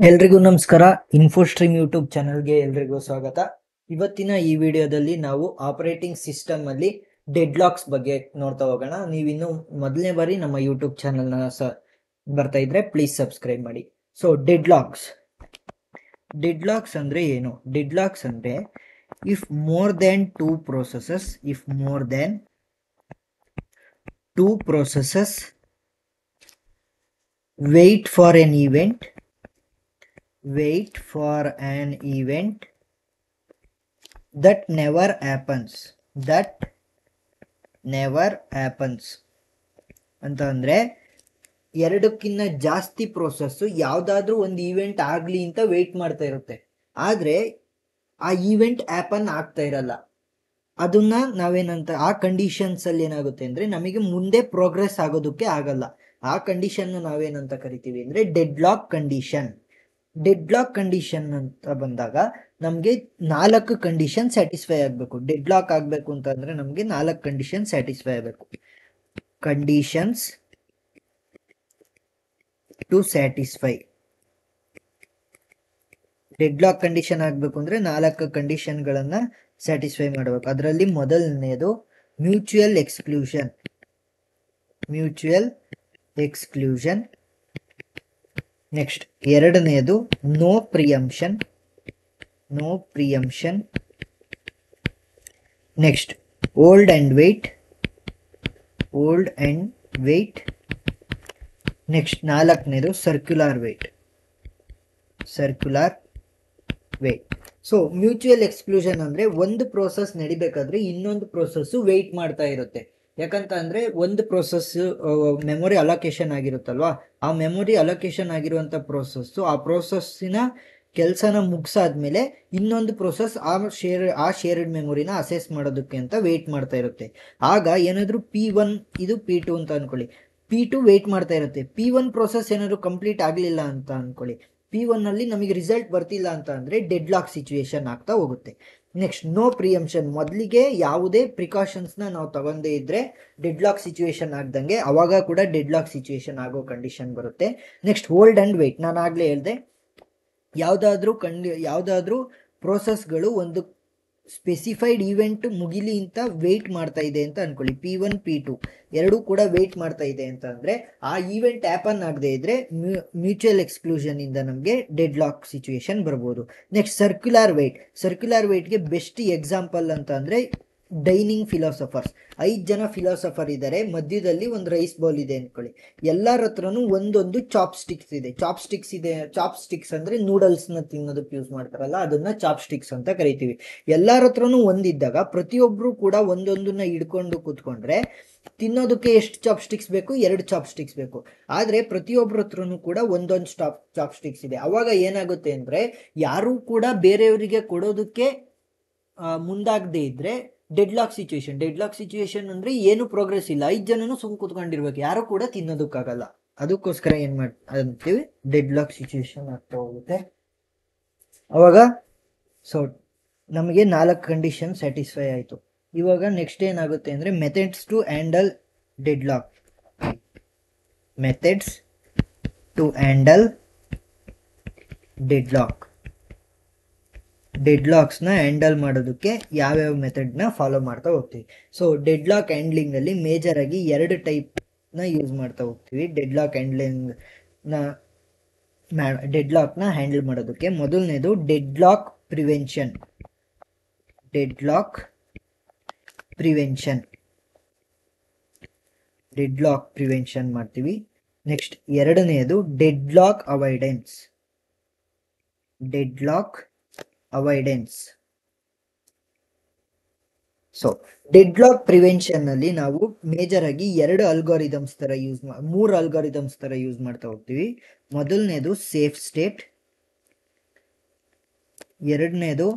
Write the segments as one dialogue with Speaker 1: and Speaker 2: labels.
Speaker 1: ಎಲ್ರಿಗೂ ನಮಸ್ಕಾರ. ಇನ್ಫೋಸ್ಟ್ರೀಮ್ ಯೂಟ್ಯೂಬ್ ಚಾನಲ್ಗೆ ಎಲ್ರಿಗೂ ಸ್ವಾಗತ. ಇವತ್ತಿನ ಈ ವಿಡಿಯೋದಲ್ಲಿ ನಾವು ಆಪರೇಟಿಂಗ್ ಸಿಸ್ಟಮ್ ಅಲ್ಲಿ ಡೆಡ್ ಲಾಕ್ಸ್ ಬಗ್ಗೆ ನೋಡ್ತಾ ಹೋಗೋಣ. ನೀವಿನ್ನು ಮೊದಲನೇ ಬಾರಿ ನಮ್ಮ ಯೂಟ್ಯೂಬ್ ಚಾನಲ್ನ ಬರ್ತಾ ಇದ್ರೆ ಪ್ಲೀಸ್ ಸಬ್ಸ್ಕ್ರೈಬ್ ಮಾಡಿ. ಸೊ ಡೆಡ್ ಲಾಕ್ಸ್ ಅಂದ್ರೆ ಏನು? ಡೆಡ್ ಲಾಕ್ಸ್ ಅಂದ್ರೆ if more than two processes wait for an event that never happens ಅಂತ ಅಂದ್ರೆ ಎರಡಕ್ಕಿಂತ ಜಾಸ್ತಿ ಪ್ರೋಸೆಸ್ ಯಾವ್ದಾದ್ರೂ ಒಂದು ಈವೆಂಟ್ ಆಗ್ಲಿ ಅಂತ ವೇಟ್ ಮಾಡ್ತಾ ಇರುತ್ತೆ, ಆದ್ರೆ ಆ ಈವೆಂಟ್ ಹ್ಯಾಪನ್ ಆಗ್ತಾ ಇರಲ್ಲ. ಅದನ್ನ ನಾವೇನಂತ ಆ ಕಂಡೀಷನ್ಸ್ ಅಲ್ಲಿ ಏನಾಗುತ್ತೆ ಅಂದ್ರೆ ನಮಗೆ ಮುಂದೆ ಪ್ರೋಗ್ರೆಸ್ ಆಗೋದಕ್ಕೆ ಆಗಲ್ಲ. ಆ ಕಂಡೀಷನ್ ನಾವೇನಂತ ಕರಿತೀವಿ ಅಂದ್ರೆ ಡೆಡ್ ಲಾಕ್ ಕಂಡೀಷನ್ ಅಂತ ಬಂದಾಗ ನಮ್ಗೆ 4 ಕಂಡೀಷನ್ ಸ್ಯಾಟಿಸ್ಫೈ ಆಗ್ಬೇಕು. ಡೆಡ್ ಲಾಕ್ ಆಗ್ಬೇಕು ಅಂತಂದ್ರೆ ನಮ್ಗೆ 4 ಕಂಡೀಷನ್ ಸ್ಯಾಟಿಸ್ಫೈ ಆಗ್ಬೇಕು. Conditions to satisfy deadlock condition ಆಗ್ಬೇಕು ಅಂದ್ರೆ 4 ಕಂಡೀಷನ್ ಗಳನ್ನ ಸ್ಯಾಟಿಸ್ಫೈ ಮಾಡಬೇಕು. ಅದರಲ್ಲಿ ಮೊದಲನೇದು ಮ್ಯೂಚುವಲ್ ಎಕ್ಸ್ಕ್ಲೂಷನ್. ನೆಕ್ಸ್ಟ್ ಎರಡನೆಯದು no preemption. Next hold and wait. Next ನಾಲ್ಕನೇದು circular wait. So mutual exclusion ಅಂದ್ರೆ ಒಂದು ಪ್ರೋಸೆಸ್ ನಡಿಬೇಕಾದ್ರೆ ಇನ್ನೊಂದು ಪ್ರೋಸೆಸ್ ವೇಟ್ ಮಾಡ್ತಾ ಇರುತ್ತೆ. ಯಾಕಂತ ಅಂದ್ರೆ ಒಂದು ಪ್ರೋಸೆಸ್ ಮೆಮೊರಿ ಅಲೋಕೇಶನ್ ಆಗಿರುತ್ತಲ್ವಾ, ಆ ಮೆಮೊರಿ ಅಲೋಕೇಶನ್ ಆಗಿರುವಂತ ಪ್ರೋಸೆಸ್ ಆ ಪ್ರೋಸೆಸ್ಸಿನ ಕೆಲಸನ ಮುಗಿಸಾದ್ಮೇಲೆ ಇನ್ನೊಂದು ಪ್ರೋಸೆಸ್ ಆ ಶೇರ್ಡ್ ಮೆಮೊರಿನ ಅಸೆಸ್ ಮಾಡೋದಕ್ಕೆ ಅಂತ ವೇಟ್ ಮಾಡ್ತಾ ಇರುತ್ತೆ. ಆಗ ಏನಾದ್ರು P1 ಇದು P2 ಅಂತ ಅನ್ಕೊಳ್ಳಿ, P2 ವೇಟ್ ಮಾಡ್ತಾ ಇರುತ್ತೆ. P1 ಪ್ರೋಸೆಸ್ ಏನಾದ್ರು ಕಂಪ್ಲೀಟ್ ಆಗ್ಲಿಲ್ಲ ಅಂತ ಅನ್ಕೊಳ್ಳಿ, P1 ಅಲ್ಲಿ ನಮಗೆ ರಿಸಲ್ಟ್ ಬರ್ತಿಲ್ಲ ಅಂತ ಅಂದ್ರೆ ಡೆಡ್ ಲಾಕ್ ಸಿಚುವೇಶನ್ ಆಗ್ತಾ ಹೋಗುತ್ತೆ. ನೆಕ್ಸ್ಟ್ ನೋ ಪ್ರಿಯಂಪ್ಷನ್, ಮೊದಲಿಗೆ ಯಾವುದೇ ಪ್ರಿಕಾಷನ್ಸ್ ನಾವು ತಗೊಂಡೇ ಇದ್ರೆ ಡೆಡ್ ಲಾಕ್ ಸಿಚುವೇಶನ್ ಆಗ್ದಂಗೆ ಅವಾಗ ಕೂಡ ಡೆಡ್ ಲಾಕ್ ಸಿಚುವೇಶನ್ ಆಗೋ ಕಂಡೀಷನ್ ಬರುತ್ತೆ. ನೆಕ್ಸ್ಟ್ ಹೋಲ್ಡ್ ಅಂಡ್ ವೇಟ್, ನಾನು ಆಗ್ಲೇ ಹೇಳ್ದೆ, ಯಾವ್ದಾದ್ರೂ ಪ್ರೋಸೆಸ್ಗಳು ಒಂದು ಸ್ಪೆಸಿಫೈಡ್ ಈವೆಂಟ್ ಮುಗಿಲಿ ಅಂತ ವೇಟ್ ಮಾಡ್ತಾ ಇದೆ ಅಂತ ಅನ್ಕೊಳ್ಳಿ. P1 P2 ಎರಡೂ ಕೂಡ ವೇಟ್ ಮಾಡ್ತಾ ಇದೆ ಅಂತ ಅಂದ್ರೆ ಆ ಈವೆಂಟ್ ಹ್ಯಾಪನ್ ಆಗದೆ ಇದ್ರೆ ಮ್ಯೂಚುವಲ್ ಎಕ್ಸ್ಕ್ಲೂಷನ್ ಇಂದ ನಮಗೆ ಡೆಡ್ ಲಾಕ್ ಸಿಚುವೇಶನ್ ಬರ್ಬೋದು. ನೆಕ್ಸ್ಟ್ ಸರ್ಕ್ಯುಲರ್ ವೇಟ್ಗೆ ಬೆಸ್ಟ್ ಎಕ್ಸಾಂಪಲ್ ಅಂತ ಅಂದ್ರೆ ಡೈನಿಂಗ್ ಫಿಲಾಸಫರ್ಸ್. 5 ಜನ ಫಿಲಾಸಫರ್ ಇದ್ದಾರೆ, ಮಧ್ಯದಲ್ಲಿ ಒಂದು ರೈಸ್ ಬೌಲ್ ಇದೆ ಅನ್ಕೊಳ್ಳಿ. ಎಲ್ಲರ ಹತ್ರನೂ ಒಂದೊಂದು ಚಾಪ್ ಸ್ಟಿಕ್ಸ್ ಅಂದ್ರೆ ನೂಡಲ್ಸ್ ನ ತಿನ್ನೋದಕ್ಕೆ ಯೂಸ್ ಮಾಡ್ತಾರಲ್ಲ, ಅದನ್ನ ಚಾಪ್ ಸ್ಟಿಕ್ಸ್ ಅಂತ ಕರಿತೀವಿ. ಎಲ್ಲರ ಹತ್ರನೂ ಒಂದಿದ್ದಾಗ ಪ್ರತಿಯೊಬ್ರು ಕೂಡ ಒಂದೊಂದನ್ನ ಹಿಡ್ಕೊಂಡು ಕೂತ್ಕೊಂಡ್ರೆ ತಿನ್ನೋದಕ್ಕೆ ಎಷ್ಟು ಚಾಪ್ ಸ್ಟಿಕ್ಸ್ ಬೇಕು? 2 ಚಾಪ್ ಸ್ಟಿಕ್ಸ್ ಬೇಕು. ಆದ್ರೆ ಪ್ರತಿಯೊಬ್ಬರ ಹತ್ರನೂ ಕೂಡ ಒಂದೊಂದು ಚಾಪ್ ಸ್ಟಿಕ್ಸ್ ಇದೆ. ಅವಾಗ ಏನಾಗುತ್ತೆ ಅಂದ್ರೆ ಯಾರು ಕೂಡ ಬೇರೆಯವರಿಗೆ ಕೊಡೋದಕ್ಕೆ ಮುಂದಾಗದೆ ಇದ್ರೆ ಡೆಡ್ ಲಾಕ್ ಸಿಚುವೇಶನ್ ಅಂದ್ರೆ ಏನು ಪ್ರೋಗ್ರೆಸ್ ಇಲ್ಲ, 5 ಜನನು ಸುಮ್ ಕೂತ್ಕೊಂಡಿರ್ಬೇಕು, ಯಾರು ಕೂಡ ತಿನ್ನೋದಕ್ಕಾಗಲ್ಲ. ಅದಕ್ಕೋಸ್ಕರ ಏನ್ ಅಂತೀವಿ, ಡೆಡ್ ಲಾಕ್ ಸಿಚುವೇಶನ್ ಆಗ್ತಾ ಹೋಗುತ್ತೆ. ಅವಾಗ ಸೊ ನಮಗೆ 4 ಕಂಡೀಷನ್ ಸ್ಯಾಟಿಸ್ಫೈ ಆಯ್ತು. ಇವಾಗ ನೆಕ್ಸ್ಟ್ ಏನಾಗುತ್ತೆ ಅಂದ್ರೆ methods to handle deadlock. Deadlocks ನ ಹ್ಯಾಂಡಲ್ ಮಾಡೋದಕ್ಕೆ ಯಾವ್ಯಾವ ಮೆಥಡ್ ನ ಫಾಲೋ ಮಾಡ್ತಾ ಹೋಗ್ತೀವಿ. ಸೊ ಡೆಡ್ ಲಾಕ್ ಹ್ಯಾಂಡ್ಲಿಂಗ್ ಅಲ್ಲಿ ಮೇಜರ್ ಆಗಿ 2 ಟೈಪ್ ನ ಯೂಸ್ ಮಾಡ್ತಾ ಹೋಗ್ತೀವಿ. ಡೆಡ್ ಲಾಕ್ ನ ಹ್ಯಾಂಡಲ್ ಮಾಡೋದಕ್ಕೆ ಮೊದಲನೇದು ಡೆಡ್ ಲಾಕ್ ಪ್ರಿವೆನ್ಷನ್ ಮಾಡ್ತೀವಿ. ನೆಕ್ಸ್ಟ್ ಎರಡನೆಯದು dead lock avoidance. So dead lock prevention ಅಲ್ಲಿ ನಾವು ಮೇಜರ್ ಆಗಿ 3 ಅಲ್ಗಾರಿದಮ್ಸ್ ತರ ಯೂಸ್ ಮಾಡ್ತಾ ಹೋಗ್ತೀವಿ. ಮೊದಲನೇದು ಸೇಫ್ ಸ್ಟೇಟ್, ಎರಡನೇದು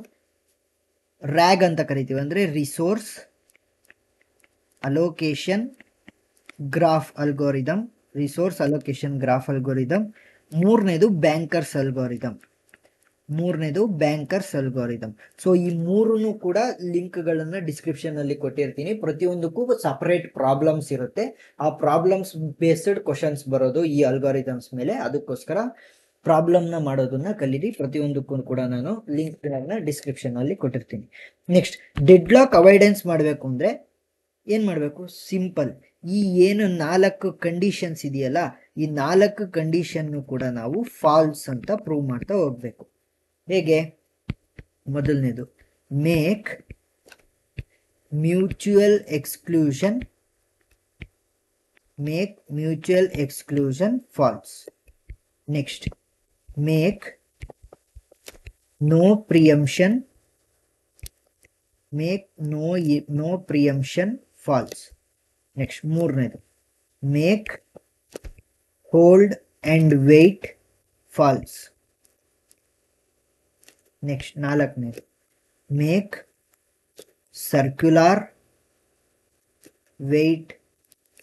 Speaker 1: ರ್ಯಾಗ್ ಅಂತ ಕರಿತೀವಿ, ಅಂದ್ರೆ ರಿಸೋರ್ಸ್ ಅಲೋಕೇಶನ್ ಗ್ರಾಫ್ ಅಲ್ಗಾರಿದಮ್. ಮೂರನೇದು ಬ್ಯಾಂಕರ್ಸ್ ಅಲ್ಗಾರಿದಮ್. ಸೊ ಈ ಮೂರನ್ನು ಕೂಡ ಲಿಂಕ್ ಗಳನ್ನ ಡಿಸ್ಕ್ರಿಪ್ಷನ್ ಅಲ್ಲಿ ಕೊಟ್ಟಿರ್ತೀನಿ. ಪ್ರತಿಯೊಂದಕ್ಕೂ ಸಪರೇಟ್ ಪ್ರಾಬ್ಲಮ್ಸ್ ಇರುತ್ತೆ. ಆ ಪ್ರಾಬ್ಲಮ್ಸ್ ಬೇಸ್ಡ್ ಕ್ವಶನ್ಸ್ ಬರೋದು ಈ ಅಲ್ಗಾರಿದಮ್ಸ್ ಮೇಲೆ. ಅದಕ್ಕೋಸ್ಕರ ಪ್ರಾಬ್ಲಮ್ನ ಮಾಡೋದನ್ನ ಕಲೀರಿ. ಪ್ರತಿಯೊಂದಕ್ಕೂ ಕೂಡ ನಾನು ಲಿಂಕ್ಗಳನ್ನ ಡಿಸ್ಕ್ರಿಪ್ಷನ್ ಅಲ್ಲಿ ಕೊಟ್ಟಿರ್ತೀನಿ. ನೆಕ್ಸ್ಟ್, ಡೆಡ್ಲಾಕ್ ಅವಾಯ್ಡೆನ್ಸ್ ಮಾಡಬೇಕು ಅಂದ್ರೆ ಏನ್ ಮಾಡಬೇಕು? ಸಿಂಪಲ್, ಈ ಏನು 4 ಕಂಡೀಷನ್ಸ್ ಇದೆಯಲ್ಲ, ಈ 4 ಕಂಡೀಷನ್ ಕೂಡ ನಾವು ಫಾಲ್ಸ್ ಅಂತ ಪ್ರೂವ್ ಮಾಡ್ತಾ ಹೋಗ್ಬೇಕು. ಹೇಗೆ? ಮೊದಲನೇದು, make mutual exclusion false. Next, make no preemption false. Next, ಮೂರನೇದು, make hold and wait false. Next, ನಾಲ್ಕನೇದು, ಮೇಕ್ ಸರ್ಕ್ಯುಲರ್ ವೇಟ್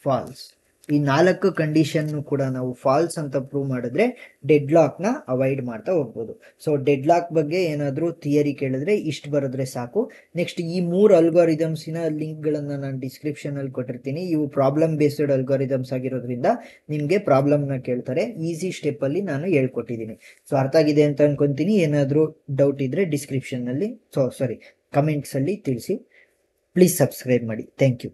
Speaker 1: ಫಾಲ್ಸ್. ಈ 4 ಕಂಡೀಷನ್ ಕೂಡ ನಾವು ಫಾಲ್ಸ್ ಅಂತ ಪ್ರೂವ್ ಮಾಡಿದ್ರೆ ಡೆಡ್ಲಾಕ್ನ ಅವಾಯ್ಡ್ ಮಾಡ್ತಾ ಹೋಗ್ಬೋದು. ಸೊ ಡೆಡ್ಲಾಕ್ ಬಗ್ಗೆ ಏನಾದರೂ ಥಿಯರಿ ಕೇಳಿದ್ರೆ ಇಷ್ಟು ಬರೆದ್ರೆ ಸಾಕು. ನೆಕ್ಸ್ಟ್, ಈ 3 ಅಲ್ಗಾರಿದಮ್ಸಿನ ಲಿಂಕ್ಗಳನ್ನು ನಾನು ಡಿಸ್ಕ್ರಿಪ್ಷನಲ್ಲಿ ಕೊಟ್ಟಿರ್ತೀನಿ. ಇವು ಪ್ರಾಬ್ಲಮ್ ಬೇಸ್ಡ್ ಅಲ್ಗಾರಿದಮ್ಸ್ ಆಗಿರೋದ್ರಿಂದ ನಿಮಗೆ ಪ್ರಾಬ್ಲಮ್ನ ಕೇಳ್ತಾರೆ. ಈಸಿ ಸ್ಟೆಪ್ಪಲ್ಲಿ ನಾನು ಹೇಳ್ಕೊಟ್ಟಿದ್ದೀನಿ. ಸೊ ಅರ್ಥ ಆಗಿದೆ ಅಂತ ಅನ್ಕೊಂತೀನಿ. ಏನಾದರೂ ಡೌಟ್ ಇದ್ದರೆ ಡಿಸ್ಕ್ರಿಪ್ಷನ್ನಲ್ಲಿ ಕಮೆಂಟ್ಸಲ್ಲಿ ತಿಳಿಸಿ. ಪ್ಲೀಸ್ ಸಬ್ಸ್ಕ್ರೈಬ್ ಮಾಡಿ. Thank you.